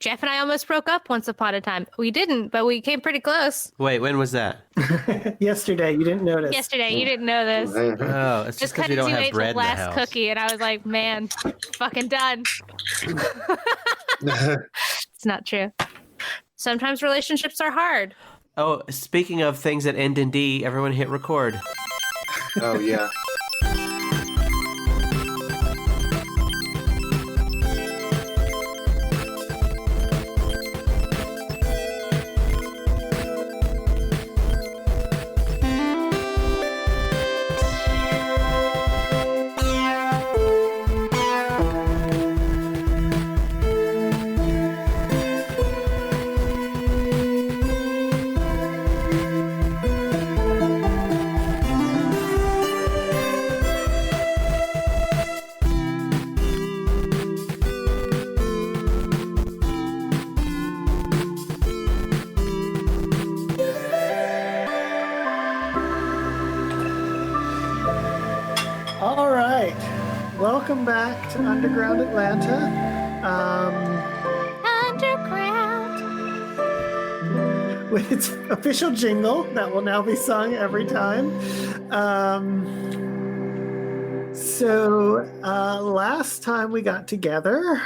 Jeff and I almost broke up once upon a time. We didn't, but we came pretty close. Wait, when was that? Yesterday, you didn't notice. Yesterday, you didn't know this. Oh, it's just because we don't have bread in the house. Last cookie, and I was like, man, fucking done. It's not true. Sometimes relationships are hard. Oh, speaking of things that end in D, everyone hit record. Oh, yeah. Welcome back to Underground Atlanta. Underground. With its official jingle that will now be sung every time. Last time we got together,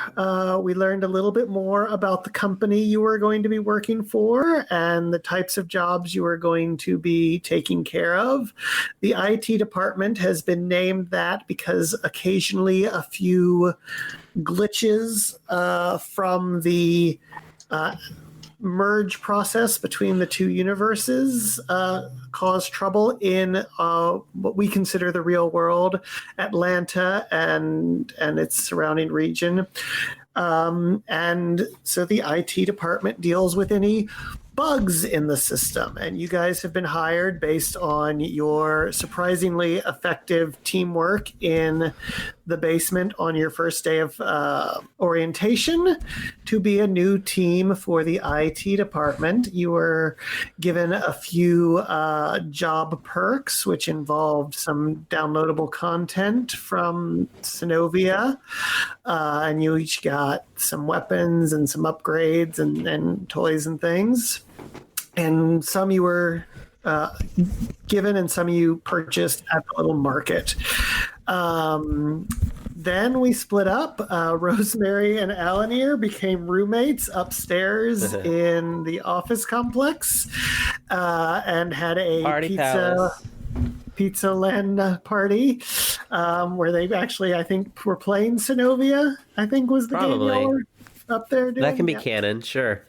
we learned a little bit more about the company you were going to be working for and the types of jobs you were going to be taking care of. The IT department has been named that because occasionally a few glitches from the merge process between the two universes cause trouble in what we consider the real world, Atlanta and its surrounding region. And so the IT department deals with any bugs in the system, and you guys have been hired based on your surprisingly effective teamwork in the basement on your first day of orientation to be a new team for the IT department. You were given a few job perks, which involved some downloadable content from Synovia, and you each got some weapons and some upgrades and toys and things. And some you were given and some you purchased at the little market. Then we split up. Rosemary and Alanir became roommates upstairs in the office complex and had a pizza land party where they actually, I think, were playing Synovia, I think was the game y'all were up there doing. That can be canon, sure.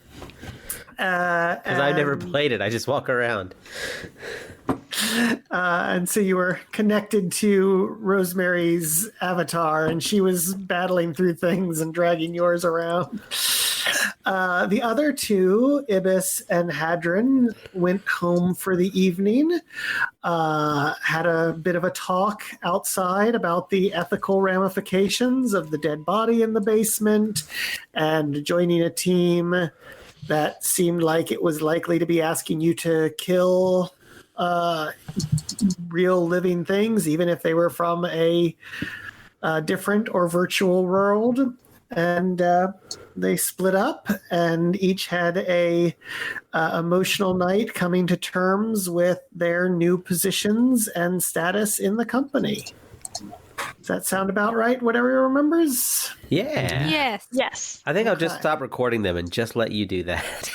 Because I've never played it. I just walk around. And so you were connected to Rosemary's avatar, and she was battling through things and dragging yours around. The other two, Ibis and Hadron, went home for the evening, had a bit of a talk outside about the ethical ramifications of the dead body in the basement and joining a team that seemed like it was likely to be asking you to kill real living things, even if they were from a different or virtual world. And they split up and each had a emotional night coming to terms with their new positions and status in the company. Does that sound about right? What everyone remembers? Yeah. Yes. I think I'll just stop recording them and just let you do that.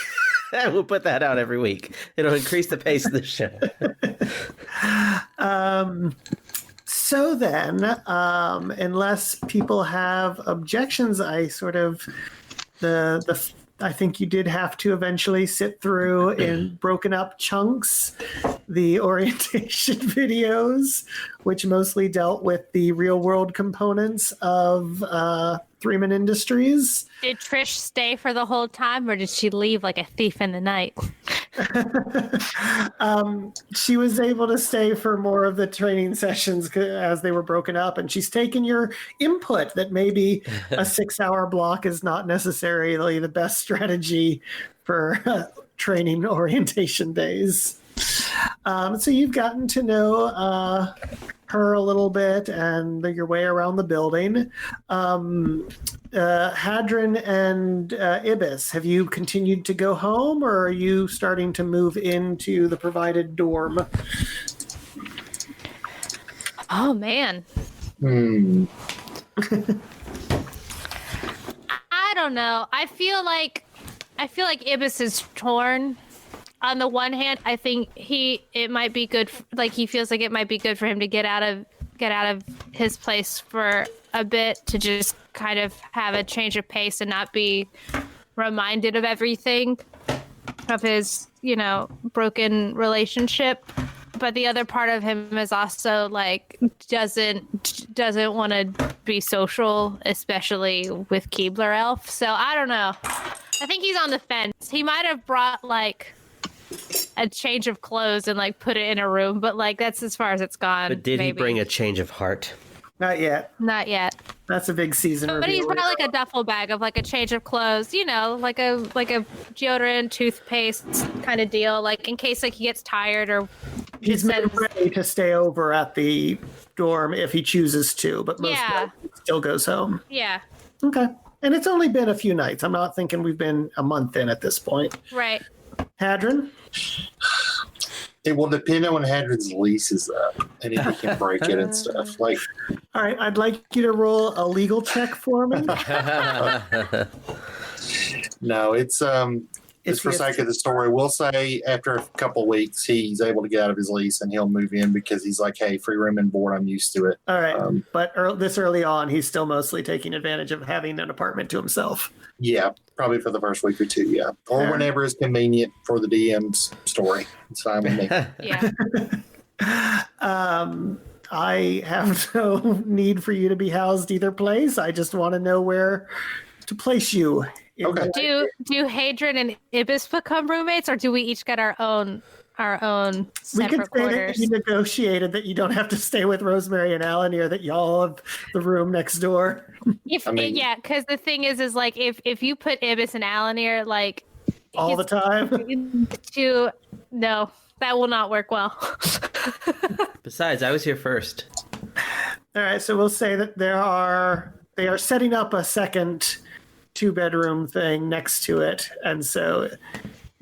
We'll put that out every week. It'll increase the pace of the show. So then, unless people have objections, I think you did have to eventually sit through in broken up chunks the orientation videos, which mostly dealt with the real world components of Threeman Industries. Did Trish stay for the whole time, or did she leave like a thief in the night? She was able to stay for more of the training sessions as they were broken up, and she's taken your input that maybe a 6-hour block is not necessarily the best strategy for training orientation days. So you've gotten to know her a little bit and your way around the building. Hadron and Ibis, have you continued to go home, or are you starting to move into the provided dorm? Oh man. I don't know. I feel like Ibis is torn. On the one hand, I think it might be good. He feels like it might be good for him to get out of his place for a bit, to just kind of have a change of pace and not be reminded of everything of his, broken relationship. But the other part of him is also doesn't want to be social, especially with Keebler Elf. So I don't know. I think he's on the fence. He might have brought a change of clothes and put it in a room, but that's as far as it's gone. But did he bring a change of heart? Not yet. Not yet. That's a big season But reveal. he's brought a duffel bag of a change of clothes, like a deodorant, toothpaste kind of deal, in case he gets tired or he's been ready to stay over at the dorm if he chooses to, but most likely still goes home. Yeah. Okay. And it's only been a few nights. I'm not thinking we've been a month in at this point. Right. Hadron? It will depend on when Hadron's lease is up and if he can break it and stuff. All right, I'd like you to roll a legal check for me. No, it's for sake of the story. We'll say after a couple of weeks he's able to get out of his lease and he'll move in because he's like, hey, free room and board, I'm used to it. All right, but this early on, he's still mostly taking advantage of having an apartment to himself. Yeah, probably for the first week or two, yeah. Or whenever it's convenient for the DM's story. It's fine with me. Yeah. I have no need for you to be housed either place. I just want to know where to place you. Okay. Do Hadron and Ibis become roommates, or do we each get our own We could separate say quarters? that you negotiated that you don't have to stay with Rosemary and Alanir, that y'all have the room next door. Yeah, because the thing is if you put Ibis and Alanir All the time? No, that will not work well. Besides, I was here first. All right, so we'll say that they are setting up a second 2-bedroom thing next to it, and so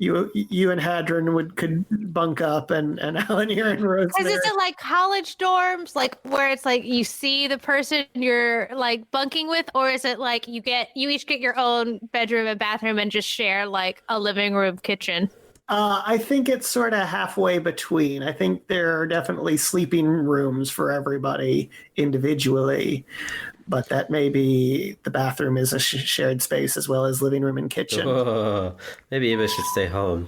you and Hadron could bunk up, and Alanir and Rosemary. Because is it college dorms, where it's you see the person you're bunking with, or is it you each get your own bedroom and bathroom and just share a living room, kitchen? I think it's sort of halfway between. I think there are definitely sleeping rooms for everybody individually, but that maybe the bathroom is a shared space as well as living room and kitchen. Oh, maybe Eva should stay home.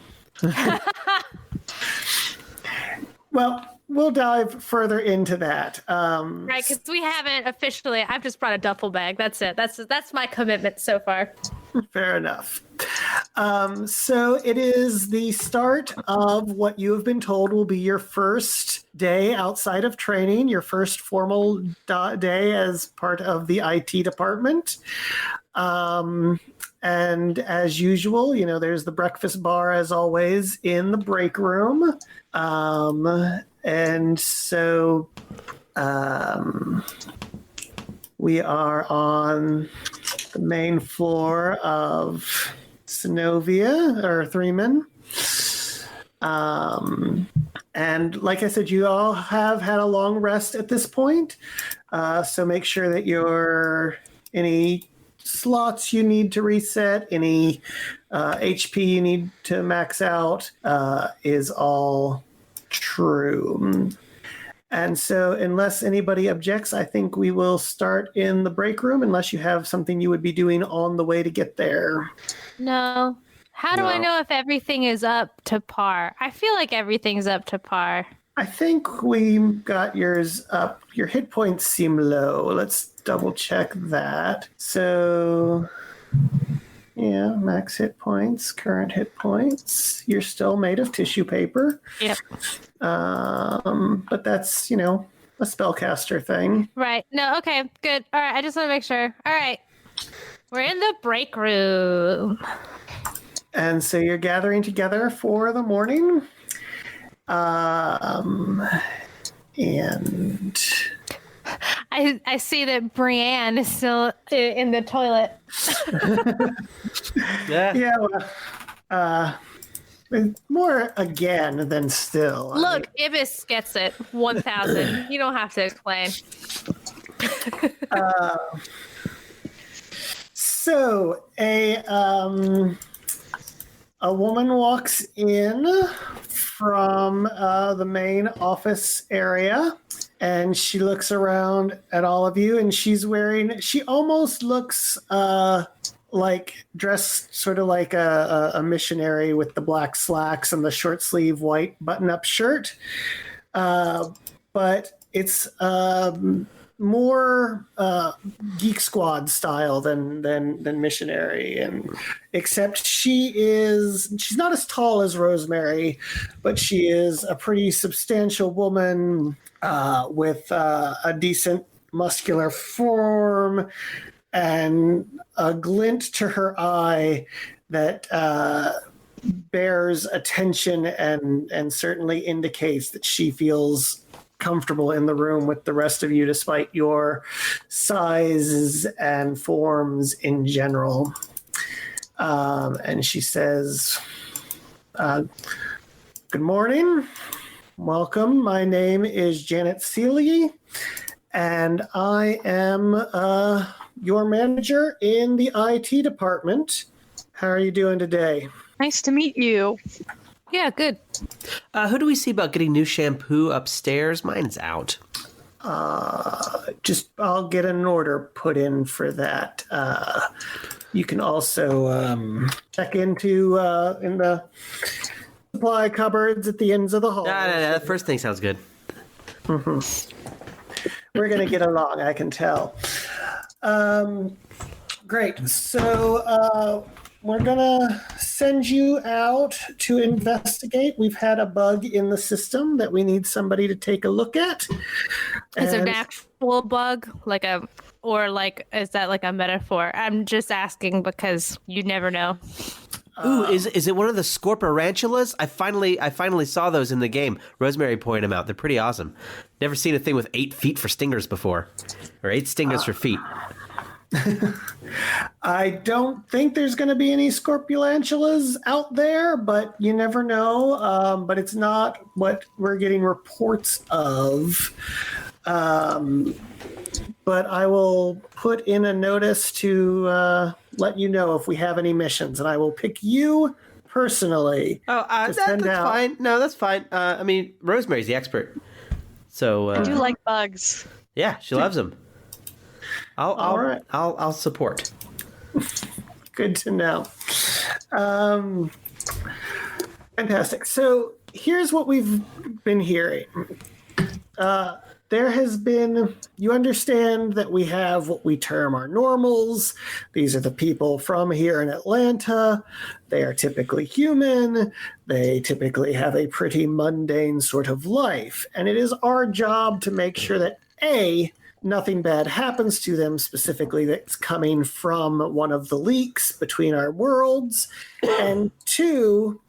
Well, we'll dive further into that. Right, because we haven't officially. I've just brought a duffel bag. That's it. That's my commitment so far. Fair enough. So it is the start of what you have been told will be your first day outside of training, your first formal day as part of the IT department. And as usual, there's the breakfast bar as always in the break room. And so we are on the main floor of Synovia or Threeman. And like I said, you all have had a long rest at this point. So make sure that any slots you need to reset, any HP you need to max out is all true. And so unless anybody objects, I think we will start in the break room unless you have something you would be doing on the way to get there. No. How do I know if everything is up to par? I feel like everything's up to par. I think we got yours up. Your hit points seem low. Let's double check that. So, yeah, max hit points, current hit points. You're still made of tissue paper. Yep. But that's, a spellcaster thing. Right. No, okay, good. All right, I just want to make sure. All right. We're in the break room. And so you're gathering together for the morning. And I see that Brienne is still in the toilet. Yeah. Yeah, well, more again than still. Look, Ibis gets it. 1,000. You don't have to explain. So a woman walks in from the main office area, and she looks around at all of you, and she almost looks like dressed sort of like a missionary with the black slacks and the short sleeve white button-up shirt. But it's more Geek Squad style than missionary, and except she's not as tall as Rosemary, but she is a pretty substantial woman with a decent muscular form and a glint to her eye that bears attention and certainly indicates that she feels comfortable in the room with the rest of you despite your sizes and forms in general. And she says, good morning. Welcome. My name is Janet Seeley, and I am your manager in the IT department. How are you doing today? Nice to meet you. Yeah, good. Who do we see about getting new shampoo upstairs? Mine's out. I'll get an order put in for that. You can also check into in the supply cupboards at the ends of the hall. No, that first thing sounds good. We're going to get along, I can tell. Great. So we're going to send you out to investigate. We've had a bug in the system that we need somebody to take a look at. Is it an actual bug? Is that like a metaphor? I'm just asking because you never know. Ooh, is it one of the scorporantulas? I finally saw those in the game. Rosemary pointed them out. They're pretty awesome. Never seen a thing with 8 feet for stingers before, or 8 stingers for feet. I don't think there's going to be any scorpulantulas out there, but you never know. But it's not what we're getting reports of. But I will put in a notice to let you know if we have any missions, and I will pick you personally. Oh, that's fine. No, that's fine. I mean, Rosemary's the expert, so I do like bugs. Yeah, she loves them. All right. I'll support. Good to know. Fantastic. So here's what we've been hearing. There has been, you understand that we have what we term our normals. These are the people from here in Atlanta. They are typically human. They typically have a pretty mundane sort of life. And it is our job to make sure that, A, nothing bad happens to them specifically that's coming from one of the leaks between our worlds. And 2,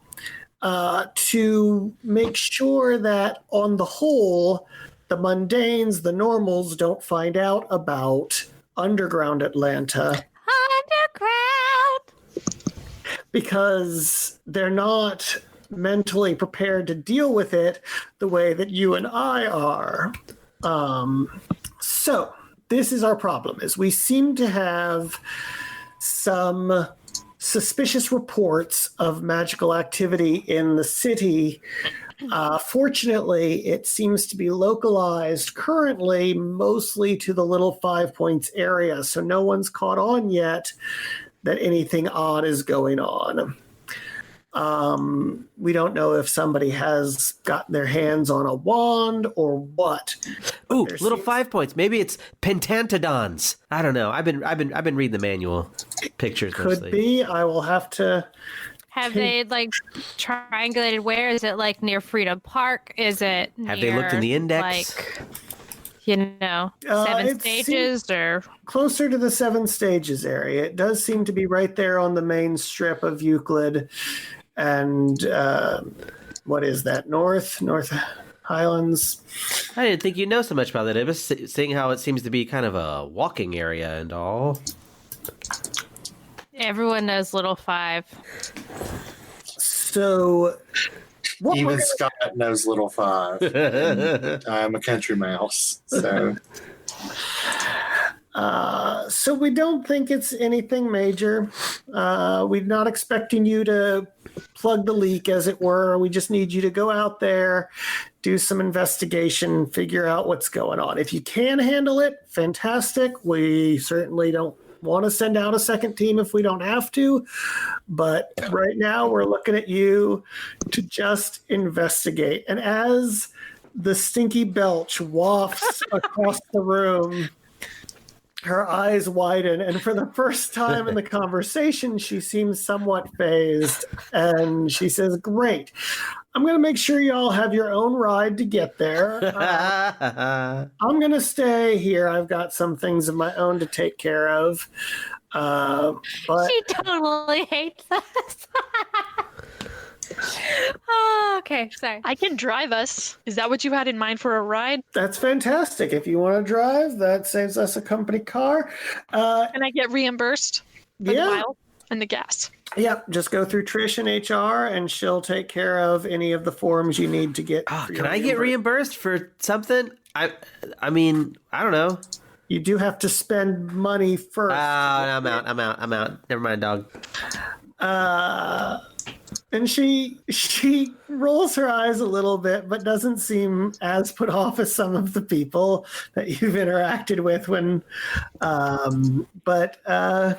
to make sure that on the whole, the mundanes, the normals, don't find out about underground Atlanta. Underground! Because they're not mentally prepared to deal with it the way that you and I are. So this is our problem, is we seem to have some suspicious reports of magical activity in the city. Fortunately, it seems to be localized currently mostly to the Little 5 Points area, so no one's caught on yet that anything odd is going on. We don't know if somebody has gotten their hands on a wand or what. Ooh, Little 5 Points. Maybe it's pentantodons. I don't know. I've been reading the manual pictures. Could mostly. be. I will have to. Have they triangulated where? Is it near Freedom Park? Is it Have they looked in the index? 7 stages or closer to the 7 stages area. It does seem to be right there on the main strip of Euclid. And what is that? North? Highlands. I didn't think you know so much about that, Ibis, seeing how it seems to be kind of a walking area and all. Everyone knows Little Five. So, what Even we're Scott knows Little Five. I'm a country mouse, so So we don't think it's anything major. We're not expecting you to plug the leak, as it were. We just need you to go out there, do some investigation, figure out what's going on. If you can handle it, fantastic. We certainly don't want to send out a second team if we don't have to. But right now we're looking at you to just investigate. And as the stinky belch wafts across the room, her eyes widen, and for the first time in the conversation, she seems somewhat phased. And she says, "Great. I'm going to make sure you all have your own ride to get there. I'm going to stay here. I've got some things of my own to take care of." But She totally hates us. Oh, okay, sorry. I can drive us. Is that what you had in mind for a ride? that's fantastic. If you want to drive, that saves us a company car. And I get reimbursed for the Yeah. mile and the gas. Yep, just go through Trish in HR, and she'll take care of any of the forms you need to get. Oh, for can your I get reimbursed for something? I mean, I don't know. You do have to spend money first. I'm out. Never mind, dog. And she rolls her eyes a little bit, but doesn't seem as put off as some of the people that you've interacted with. But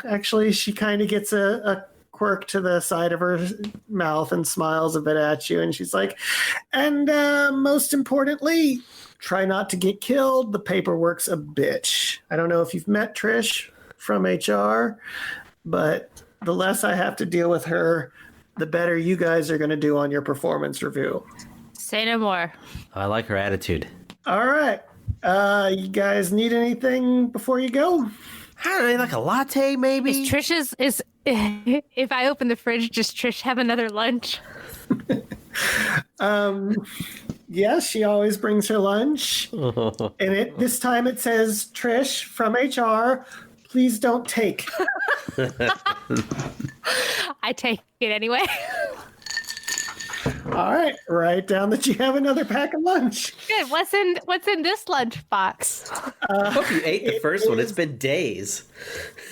actually, she kind of gets a quirk to the side of her mouth and smiles a bit at you. And she's like, "And most importantly, try not to get killed. The paperwork's a bitch." I don't know if you've met Trish from HR, but the less I have to deal with her, the better you guys are going to do on your performance review. Say no more. I like her attitude. All right. You guys need anything before you go? I don't know, like a latte, maybe? Is Trish's is if I open the fridge, does Trish have another lunch? Yes, she always brings her lunch. And this time it says, "Trish from HR, please don't take." I take it anyway. All right. Write down that you have another pack of lunch. Good. What's in this lunch box? I hope you ate the first one. It's been days.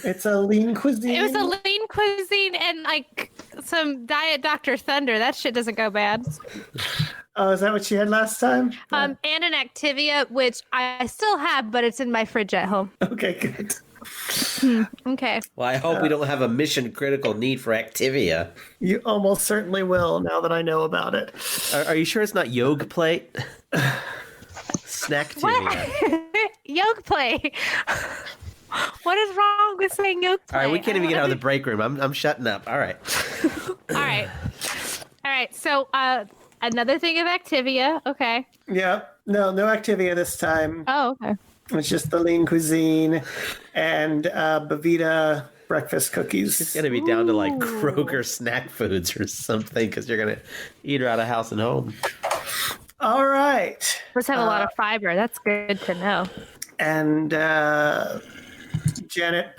It's a lean cuisine. It was a lean cuisine and like some Diet Dr. Thunder. That shit doesn't go bad. Oh, is that what you had last time? And an Activia, which I still have, but it's in my fridge at home. Okay, good. Okay. Well, I hope we don't have a mission critical need for Activia. You almost certainly will now that I know about it. Are you sure it's not Yog Plate? Snacktivia. Yolk play. What is wrong with saying yolk play? All right, we can't even get out of the break room. I'm shutting up. All right. All right. So, another thing of Activia. Okay. Yeah. No Activia this time. Oh, okay. It's just the lean cuisine and Bavita breakfast cookies. It's going to be down to like Kroger snack foods or something because you're going to eat her out of house and home. All right. Must have a lot of fiber. That's good to know. And Janet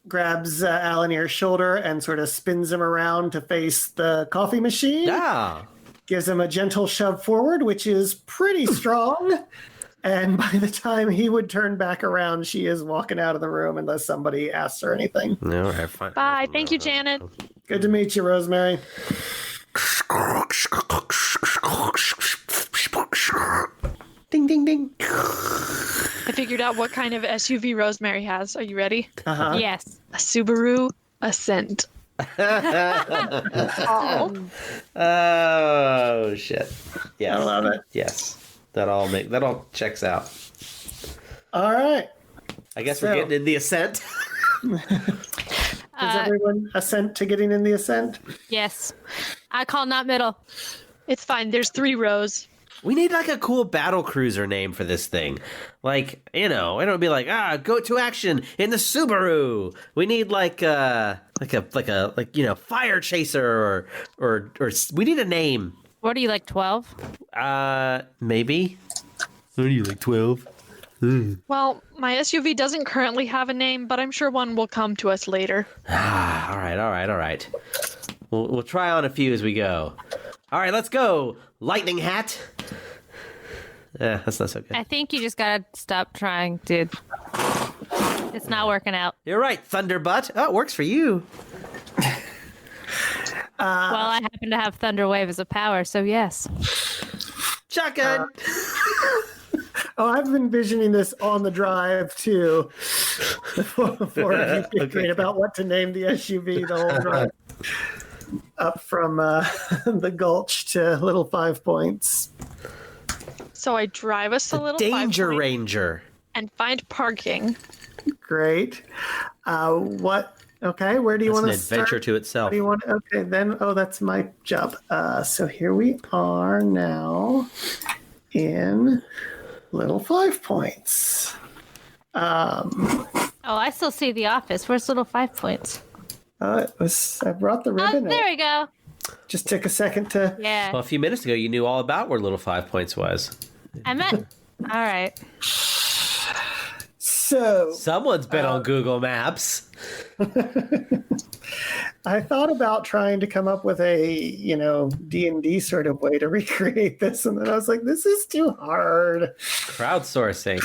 grabs Alanir's shoulder and sort of spins him around to face the coffee machine. Ah. Gives him a gentle shove forward, which is pretty strong. And by the time he would turn back around, she is walking out of the room unless somebody asks her anything. All right, fine. Bye. Thank you, Janet. Good to meet you, Rosemary. Ding, ding, ding. I figured out what kind of SUV Rosemary has. Are you ready? Uh-huh. Yes. A Subaru Ascent. Oh, shit. Yeah. I love it. Yes. That all checks out. All right. I guess we're getting in the ascent. Does everyone assent to getting in the ascent? Yes. I call not middle. It's fine. There's 3 rows. We need like a cool battle cruiser name for this thing. Like, it would be like, go to action in the Subaru. We need like fire chaser or we need a name. What are you, like 12? Maybe. What are you, like 12? Well, my SUV doesn't currently have a name, but I'm sure one will come to us later. All right. We'll try on a few as we go. All right, let's go. Lightning hat. Yeah, that's not so good. I think you just gotta stop trying, dude. It's not working out. You're right, Thunderbutt. Oh, it works for you. Well, I happen to have Thunder Wave as a power, so yes. Shotgun. Oh, I've been envisioning this on the drive too. Before you thinking about what to name the SUV the whole drive. Up from the Gulch to Little 5 Points. So I drive us a little Danger 5 point Ranger. and find parking. Great. What? Okay, where do you want to That's an adventure start? to itself. What do you want? Okay, then. Oh, that's my job. So here we are now in Little 5 Points. Oh, I still see the office. Where's Little 5 Points? I brought the Oh, ribbon. there we go. Just took a second to. Yeah. Well, a few minutes ago, you knew all about where Little 5 Points was. I meant. All right. So Someone's been on Google Maps. I thought about trying to come up with a, D&D sort of way to recreate this, and then I was like, this is too hard. Crowdsourcing.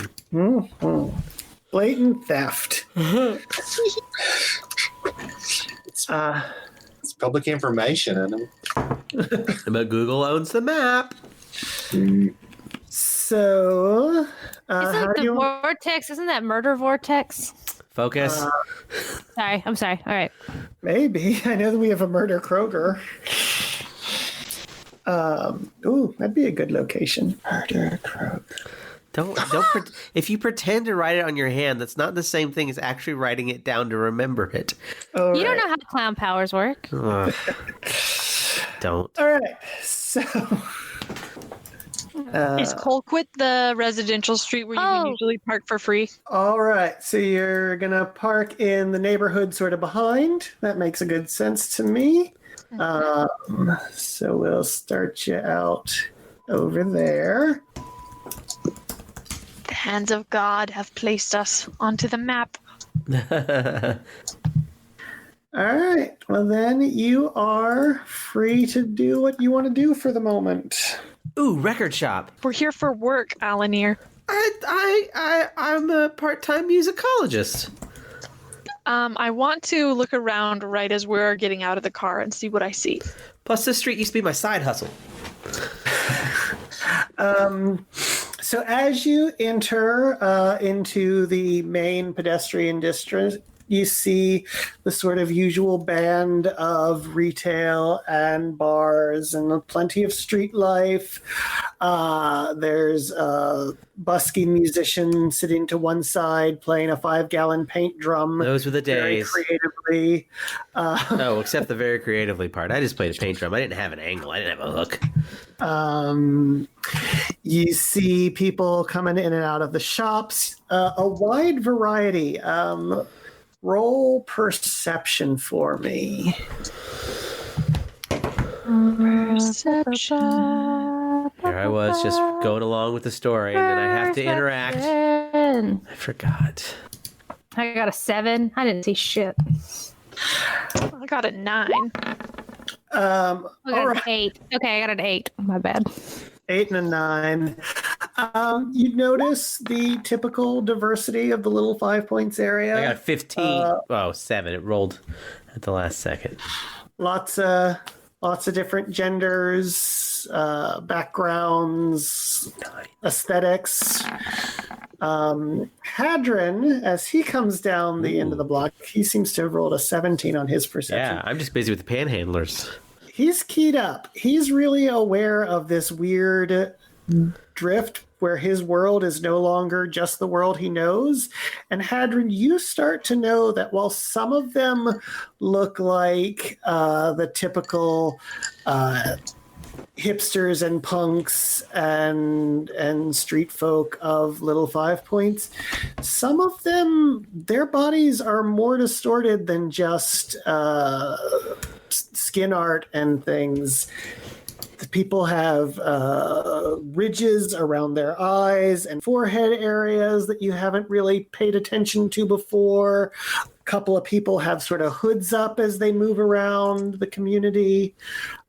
Blatant theft. It's public information, and But Google owns the map. So, Isn't the vortex? Isn't that murder vortex? Focus. Sorry. I'm sorry. All right. maybe. I know that we have a murder Kroger. Ooh, that'd be a good location. Murder Kroger. If you pretend to write it on your hand, that's not the same thing as actually writing it down to remember it. All You don't right. know how clown powers work. Ugh. Don't. All right. So, Is Colquitt the residential street where you can usually park for free? all right. So you're gonna park in the neighborhood, sort of behind. That makes a good sense to me. So we'll start you out over there. The hands of God have placed us onto the map. All right. Well, then you are free to do what you want to do for the moment. Ooh, record shop. We're here for work, Alanir. I'm a part-time musicologist. I want to look around right as we're getting out of the car and see what I see. Plus, this street used to be my side hustle. So as you enter into the main pedestrian district, you see the sort of usual band of retail and bars and plenty of street life. There's a busking musician sitting to one side playing a 5-gallon paint drum. Those were the Very days. creatively. Oh, except the very creatively part. I just played a paint drum. I didn't have an angle. I didn't have a hook. You see people coming in and out of the shops. A wide variety. Roll perception for me. Perception. Here I was just going along with the story, and then I have to interact. I forgot. I got a 7. I didn't see shit. I got a 9. I got an 8. Okay, I got an 8. My bad. 8 and a 9. You'd notice the typical diversity of the Little 5 Points area. I got 15. 7. It rolled at the last second. Lots of different genders, backgrounds, aesthetics. Hadron, as he comes down the end of the block, he seems to have rolled a 17 on his perception. Yeah, I'm just busy with the panhandlers. He's keyed up. He's really aware of this weird drift where his world is no longer just the world he knows. And Hadron, you start to know that while some of them look like the typical hipsters and punks and street folk of Little 5 Points, some of them, their bodies are more distorted than just skin art and things. The people have ridges around their eyes and forehead areas that you haven't really paid attention to before. A couple of people have sort of hoods up as they move around the community.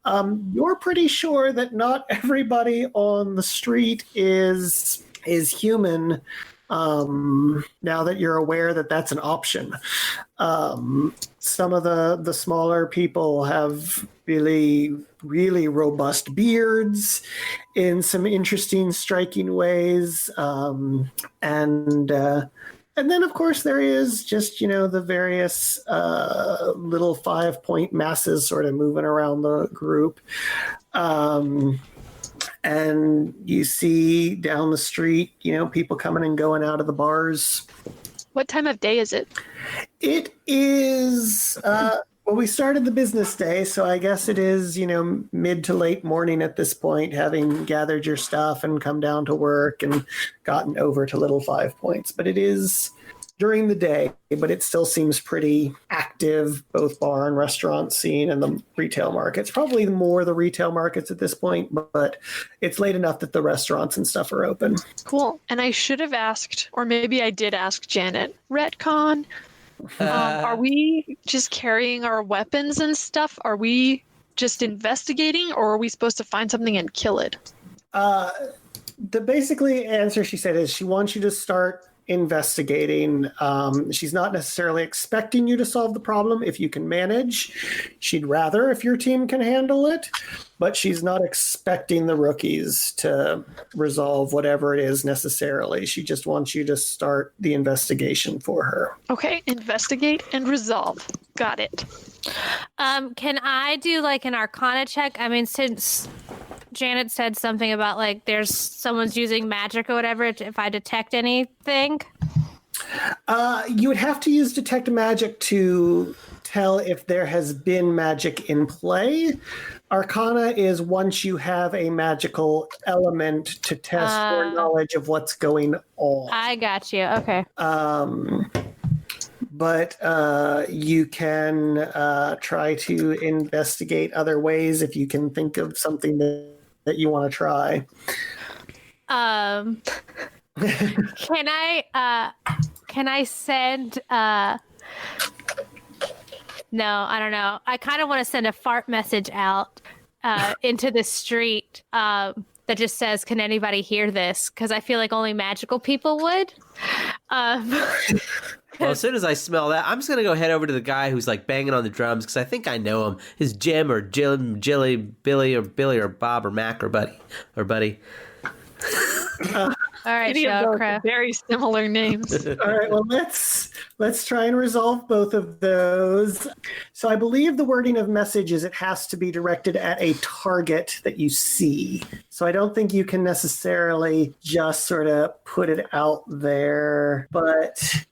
You're pretty sure that not everybody on the street is human. Now that you're aware that that's an option. Some of the smaller people have really, really robust beards in some interesting, striking ways. And then, of course, there is just, the various little 5-point masses sort of moving around the group. And you see down the street, people coming and going out of the bars. What time of day is it? It is, we started the business day, so I guess it is, mid to late morning at this point, having gathered your stuff and come down to work and gotten over to Little 5 Points. But it is during the day, but it still seems pretty active, both bar and restaurant scene and the retail markets. Probably more the retail markets at this point, but it's late enough that the restaurants and stuff are open. Cool. And I should have asked, or maybe I did ask Janet, retcon, are we just carrying our weapons and stuff? Are we just investigating, or are we supposed to find something and kill it? The basically answer she said is she wants you to start investigating. She's not necessarily expecting you to solve the problem if you can manage. She'd rather if your team can handle it, but she's not expecting the rookies to resolve whatever it is necessarily. She just wants you to start the investigation for her. Okay, investigate and resolve. Got it. Can I do like an Arcana check? I mean, since Janet said something about like there's someone's using magic or whatever, if I detect anything. You would have to use detect magic to tell if there has been magic in play. Arcana is once you have a magical element to test your knowledge of what's going on. I got you. Okay. But you can try to investigate other ways if you can think of something that you want to try. Can I send no, I don't know. I kind of want to send a fart message out into the street that just says, "Can anybody hear this?" Because I feel like only magical people would. Well, as soon as I smell that, I'm just going to go head over to the guy who's like banging on the drums because I think I know him. His Jim or Jim, Jilly, Billy or Bob or Mac or Buddy. All right, Any of those Showcraft. very similar names. All right, well, let's try and resolve both of those. So I believe the wording of message is it has to be directed at a target that you see. So I don't think you can necessarily just sort of put it out there. But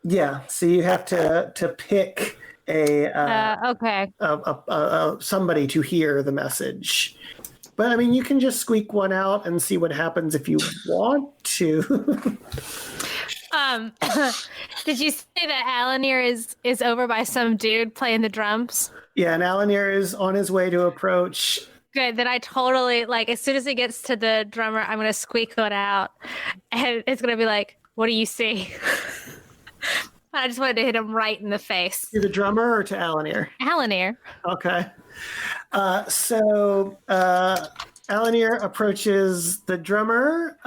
yeah, so you have to pick Okay. somebody to hear the message. But I mean, you can just squeak one out and see what happens if you want to. Did you say that Alanir is over by some dude playing the drums? Yeah, and Alanir is on his way to approach. Good. Then I totally, like, as soon as he gets to the drummer, I'm going to squeak one out. And it's going to be like, what do you see? I just wanted to hit him right in the face. To the drummer or to Alanir? Alanir. Okay. So Alanir approaches the drummer,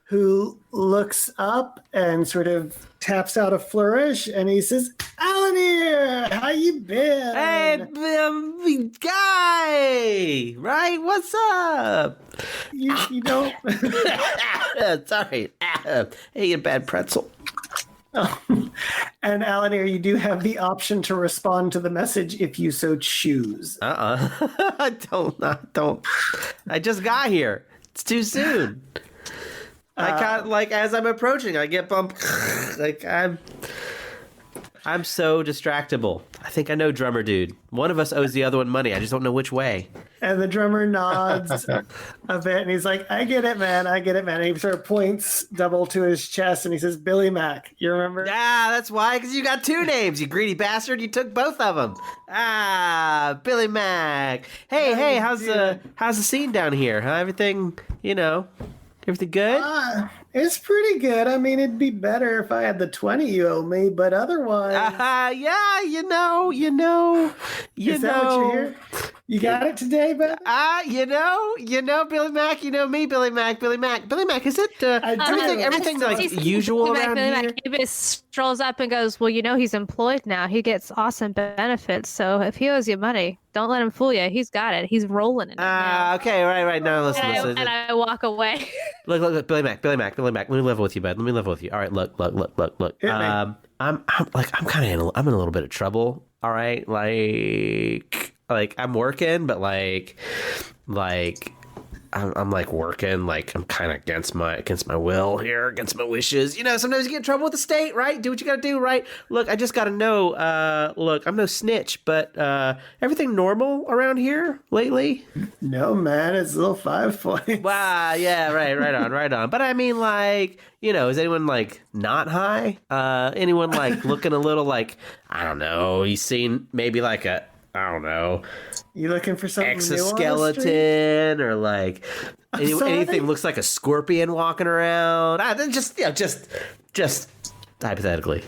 who looks up and sort of taps out a flourish, and he says, "Alanir, how you been?" Hey, guy, right? What's up? You don't. Sorry. Hey, you bad pretzel. And Alanir, you do have the option to respond to the message if you so choose. I don't. I just got here. It's too soon. I got, like, as I'm approaching, I get bumped. Like, I'm I'm so distractible. I think I know drummer dude. One of us owes the other one money. I just don't know which way. And the drummer nods a bit, and he's like, I get it, man. And he sort of points double to his chest, and he says, Billy Mack. You remember? Ah, that's why, because you got two names, you greedy bastard. You took both of them. Ah, Billy Mack. Hey, how's the scene down here? Huh? Everything, everything good? It's pretty good. I mean, it'd be better if I had the 20 you owe me, but otherwise... Yeah, you know. Is that what you hear? You got it today, buddy? Billy Mack, me, Billy Mack. Billy Mack, is it everything like usual around Billy here? Mack strolls up and goes, well, he's employed now. He gets awesome benefits. So if he owes you money, don't let him fool you. He's got it. He's rolling in it now. Okay, right. Now listen. And I walk away. Look, Billy Mack. Let me level with you, bud. Let me level with you. All right, look. I'm in a little bit of trouble. All right, like I'm working, but I'm working, I'm kind of against my will here, against my wishes. Sometimes you get in trouble with the state, right? Do what you got to do, right? Look, I just got to know. Look, I'm no snitch, but everything normal around here lately? No, man, it's a little 5 points. Wow, yeah, right on. But I mean, is anyone not high? Anyone looking a little I don't know? You seen maybe I don't know. You looking for something exoskeleton new on or anything looks like a scorpion walking around? Just hypothetically.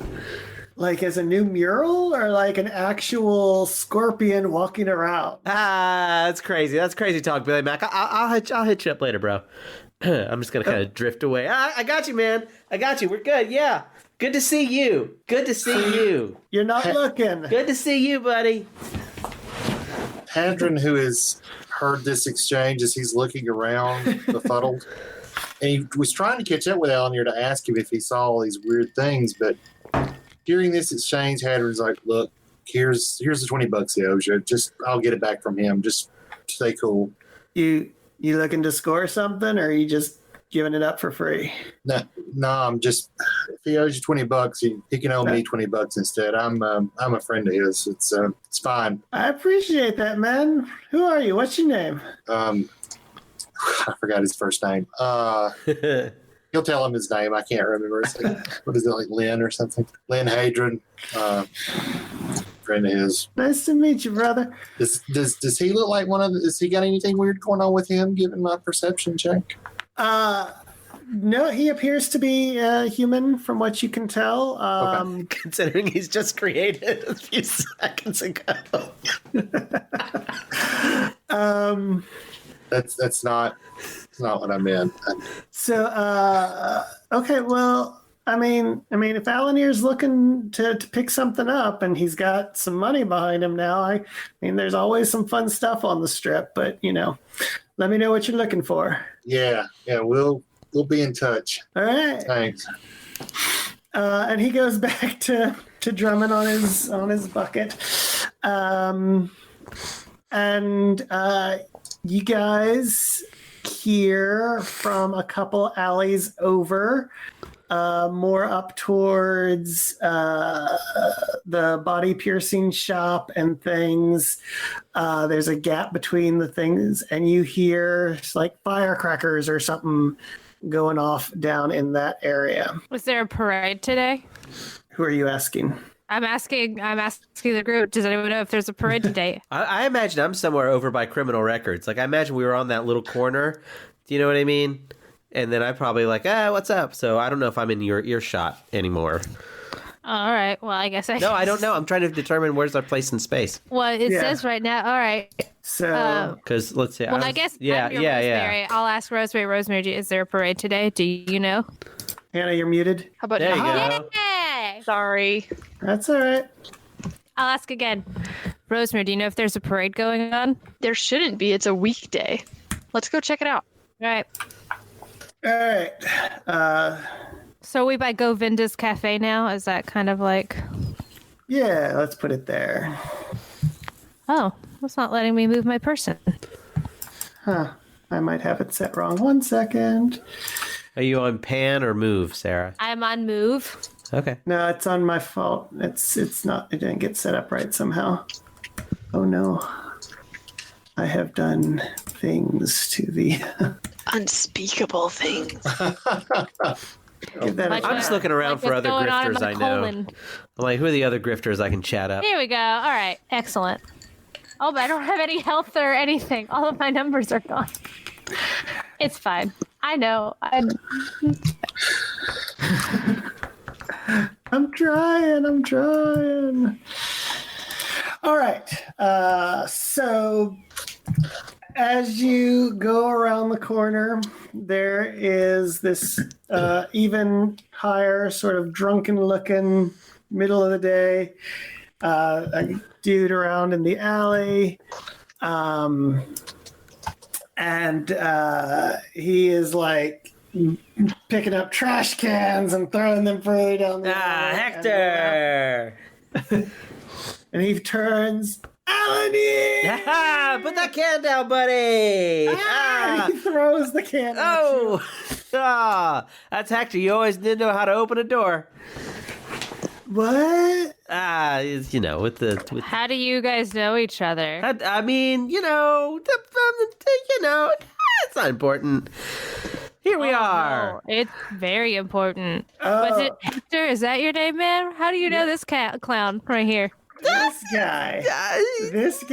As a new mural or an actual scorpion walking around? That's crazy. That's crazy talk, Billy Mack. I'll hit you up later, bro. I'm just gonna kind of drift away. I got you, man. I got you. We're good. Yeah. Good to see you. You're not looking. Good to see you, buddy. Hadron, who has heard this exchange as he's looking around, befuddled, and he was trying to catch up with Alanir to ask him if he saw all these weird things, but during this exchange, Hadron's like, look, here's the $20 he owes you. I'll get it back from him. Just stay cool. You looking to score something, or are you just giving it up for free? No, I'm just, if he owes you $20, he can owe me $20 instead. I'm a friend of his. It's fine. I appreciate that, man. Who are you? What's your name? I forgot his first name. He'll tell him his name. I can't remember. It's what is it, Lynn or something? Lynn Hadron. Friend of his. Nice to meet you, brother. Does he look like has he got anything weird going on with him, given my perception check? No, he appears to be human from what you can tell. Okay. Considering he's just created a few seconds ago. That's not what I meant. So, okay, well, I mean, if Alanir's looking to pick something up and he's got some money behind him now, I mean, there's always some fun stuff on the strip, but let me know what you're looking for. Yeah, we'll be in touch. All right. Thanks. And he goes back to drumming on his bucket. And you guys hear from a couple alleys over, more up towards the body piercing shop and things. There's a gap between the things, and you hear firecrackers or something going off down in that area. Was there a parade today? Who are you asking? I'm asking the group. Does anyone know if there's a parade today? I imagine I'm somewhere over by criminal records. I imagine we were on that little corner. Do you know what I mean? And then I probably what's up? So I don't know if I'm in your earshot anymore. All right. Well, I guess No, I don't know. I'm trying to determine where's our place in space. Well, it says right now. All right. So, because let's see. Well, I guess yeah. I'll ask Rosemary. Rosemary, is there a parade today? Do you know? Hannah, you're muted. How about There you now? go. Yay! Sorry. That's all right. I'll ask again. Rosemary, do you know if there's a parade going on? There shouldn't be. It's a weekday. Let's go check it out. All right. All right. So are we by Govinda's Cafe now? Is that kind of Yeah, let's put it there. Oh, it's not letting me move my person. Huh. I might have it set wrong. 1 second. Are you on pan or move, Sarah? I'm on move. Okay. No, it's on my fault. It's not. It didn't get set up right somehow. Oh no. I have done things to the. Unspeakable things. Give that a I'm just looking around for what's other going on in grifters my I know. colon. I'm like, who are the other grifters I can chat up? Here we go. All right, excellent. Oh, but I don't have any health or anything. All of my numbers are gone. It's fine. I know. I'm trying. All right. So as you go around the corner, there is this even higher, sort of drunken-looking, middle of the day, a dude around in the alley. And he is like picking up trash cans and throwing them further down the alley. Hector! And he turns, Alanir! Put that can down, buddy! And he throws the can at you. That's Hector. You always did know how to open a door. What? With the. How do you guys know each other? I mean, it's not important. Here we are. No, it's very important. Oh. Was it Hector? Is that your name, man? How do you know this clown right here? This guy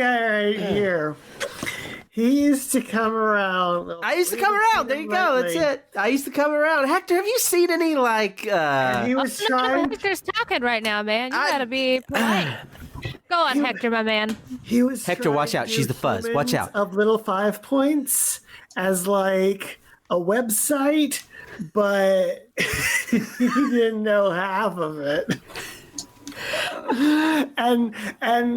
right here. He used to come around. I used to come around. There you go. That's it. I used to come around. Hector, have you seen any And he was No, trying. Hector's talking right now, man. You gotta be polite. Go on, Hector, my man. He was. Hector, trying watch to out. do She's the fuzz. Watch humans out. Of Little 5 Points as like a website, but he didn't know half of it. And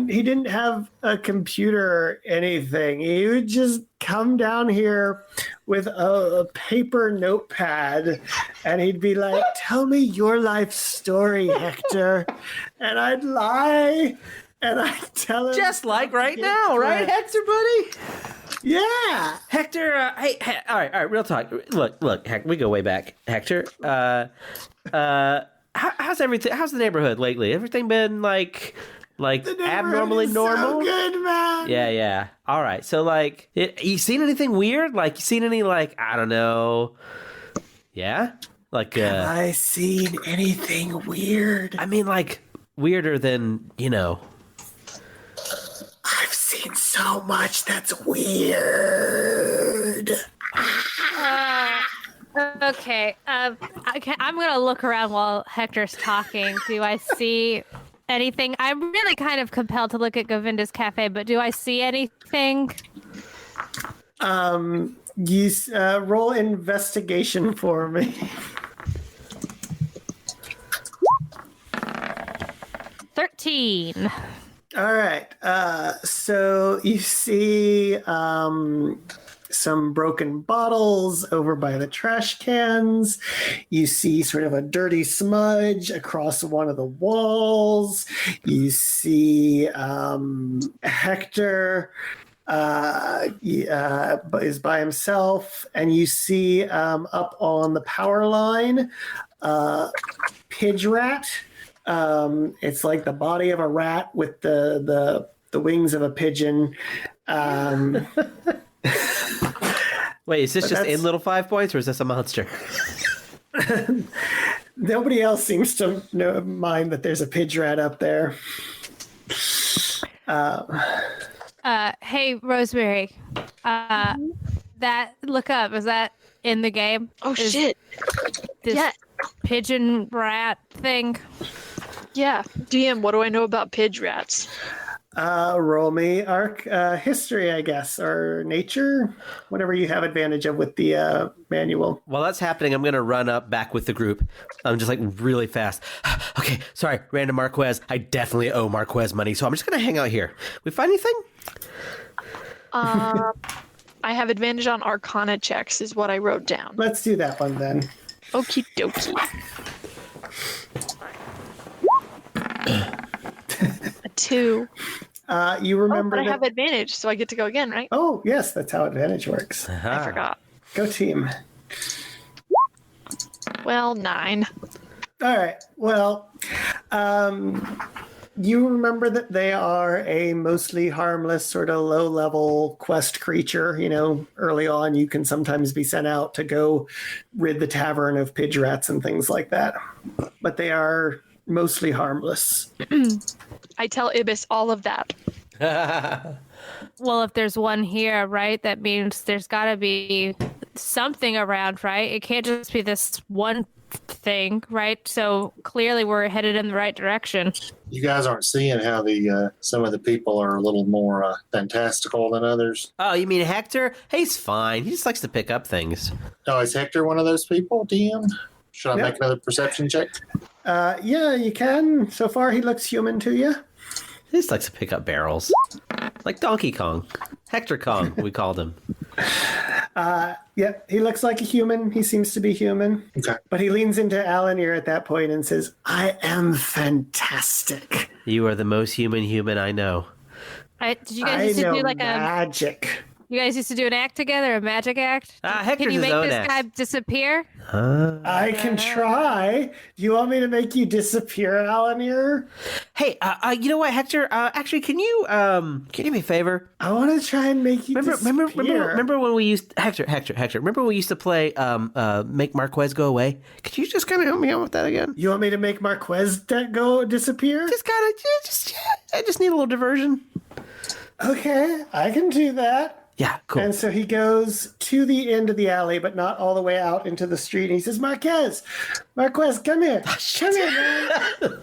he didn't have a computer or anything. He would just come down here with a paper notepad and he'd be like, tell me your life story, Hector. And I'd lie and I'd tell him. Just like right now, right, Hector, buddy? Yeah. Hector, hey, all right, real talk. Look, we go way back. Hector, how's everything? How's the neighborhood lately? Everything been like abnormally normal? So good, man. Yeah. All right. So you seen anything weird? Like you seen any I don't know? Yeah. Have I seen anything weird? I mean, weirder than I've seen so much that's weird. Okay. I'm gonna look around while Hector's talking. Do I see anything? I'm really kind of compelled to look at Govinda's cafe, but do I see anything? You roll investigation for me. 13. All right. So you see some broken bottles over by the trash cans. You see sort of a dirty smudge across one of the walls. You see Hector is by himself, and you see up on the power line Pidge Rat. It's like the body of a rat with the wings of a pigeon. Wait, is this just in Little 5 Points, or is this a monster? Nobody else seems to mind that there's a Pidge Rat up there. Hey, Rosemary. That look up. Is that in the game? Oh, shit. This pigeon rat thing. Yeah. DM, what do I know about Pidge Rats? Roll me history, I guess, or nature, whatever you have advantage of with the manual. While that's happening, I'm going to run up back with the group. I'm just really fast. Okay, sorry, random Marquez. I definitely owe Marquez money, so I'm just going to hang out here. We find anything? I have advantage on Arcana checks, is what I wrote down. Let's do that one then. Okie dokie. A 2. You remember but I have advantage, so I get to go again, right? Oh, yes, that's how advantage works. I forgot. Go team. Well, 9. All right. Well, you remember that they are a mostly harmless, sort of low-level quest creature. You know, early on, you can sometimes be sent out to go rid the tavern of pidge rats and things like that. But they are mostly harmless. I tell Ibis all of that. Well, if there's one here, right, that means there's got to be something around, right? It can't just be this one thing, right? So clearly we're headed in the right direction. You guys aren't seeing how the some of the people are a little more fantastical than others. Oh, you mean Hector? He's fine. He just likes to pick up things. Oh, is Hector one of those people, DM? Should I make another perception check? Yeah, you can. So far, he looks human to you. He just likes to pick up barrels. Like Donkey Kong. Hector Kong, we called him. Yeah, he looks like a human. He seems to be human. Okay. But he leans into Alanir at that point and says, I am fantastic. You are the most human I know. Did you guys used to do like magic. You guys used to do an act together, a magic act? Hector's Can you his make own this act. guy disappear? I can try. Do you want me to make you disappear, Alanir? Hey, you know what, Hector? Actually, can you do me a favor? I want to try and make you disappear. Remember when we used Hector? Remember when we used to play make Marquez go away? Could you just kind of help me out with that again? You want me to make Marquez disappear? I just need a little diversion. Okay, I can do that. Yeah, cool. And so he goes to the end of the alley, but not all the way out into the street. And he says, Marquez, come here. Come here, man.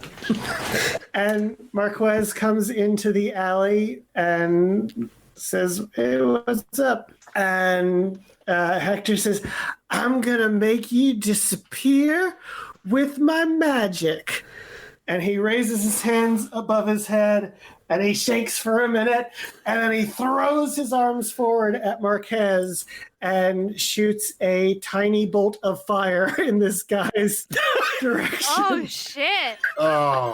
And Marquez comes into the alley and says, hey, what's up? And Hector says, I'm going to make you disappear with my magic. And he raises his hands above his head and he shakes for a minute and then he throws his arms forward at Marquez and shoots a tiny bolt of fire in this guy's direction. Oh, shit. Oh.